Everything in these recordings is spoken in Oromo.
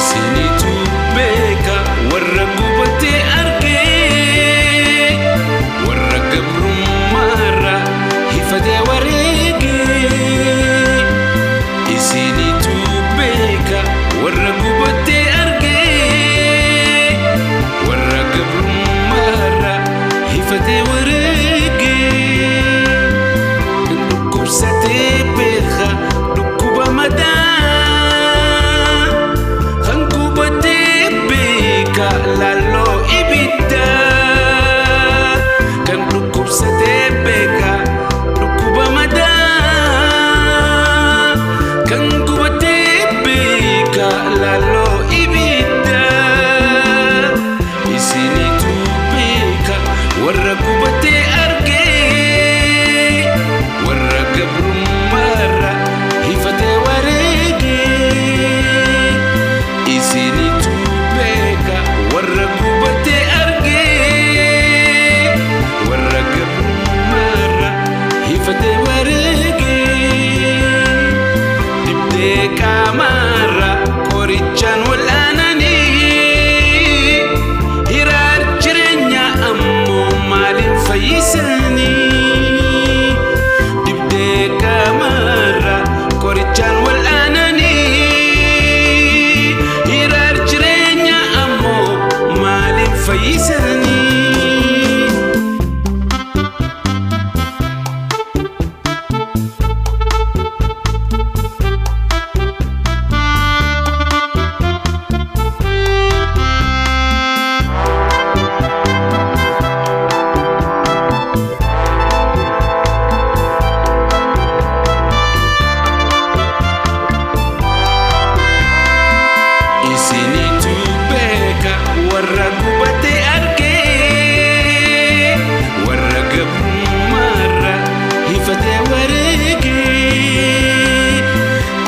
isinitu beeka warra gubate arge warra gabrummaarra hifate wareege isinitu beeka warra gubate arge warra gabrummaarra hifate wareege kubsate beeka dukuba madaa lalo ibida kan dukub satebeka dukuba mada kan gubatebeka lalo ibida isinitu beka warra gubate arge warra gabrummaarra hifate wareege isinitu warra gubate arge warra gabrummaarra hifate wareege dibde qaamaarra qorichaan wal'aanani hiraar jireenya ammoo maaliin fayyisani dibde qaamaarra qorichaan wal'aanani fayyisani isinitu beka warra gubate arge warra gabrummaarra hifate wareege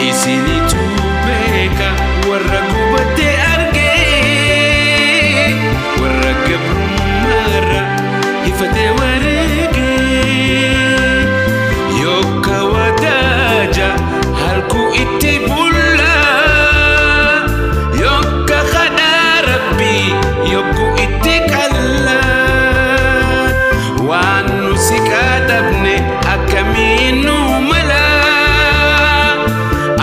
isinitu beka warra gubate arge warra gabrummaarra hifate wareege yokka wadaja halku itti bulla yokku itti qalla waan nu si kadhabne akkamiinu mala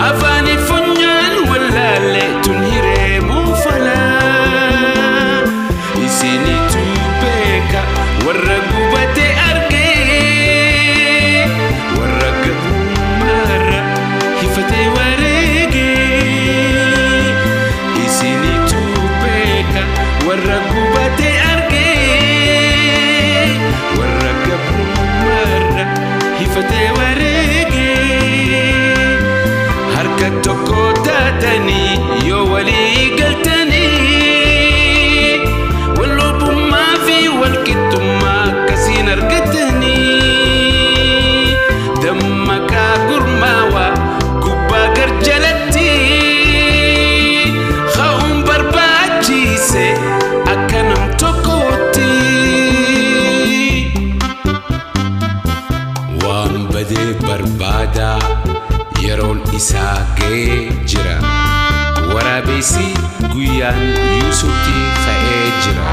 afaani funyaan wallaalle tun hireemuu fala isinitu beeka warra gubate arge warra gabrummaarra hifate wareege isinitu beeka warra gubate arge warra gabrummaarra hifate wareege harka tokko taatanii yoo walii galtanii wallubummaa fi walqixxummaa akkasiin argatanii dammaqaa gurmaawaa gubbaa garjalatti ka'uun barbaachise akkanam tokkotti waan badee barbaada yeroon isaa ga'ee jira waraabessi guyyaan yuusutti ka'ee jira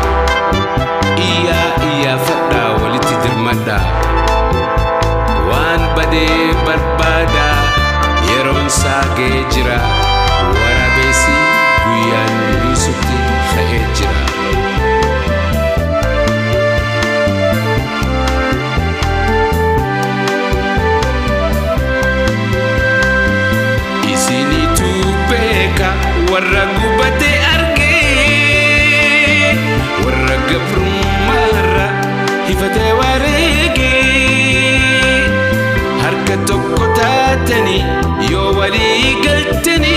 iyyaa fadhaa walitti dirmadhaa waan badee barbaada yeroon isaa ga'ee jira waraabessi guyyaan yuusutti ka'ee jira isinitu beeka warra gubate arge warra gabrummaarra hifate wareege harka tokko taatanii yoo walii galtanii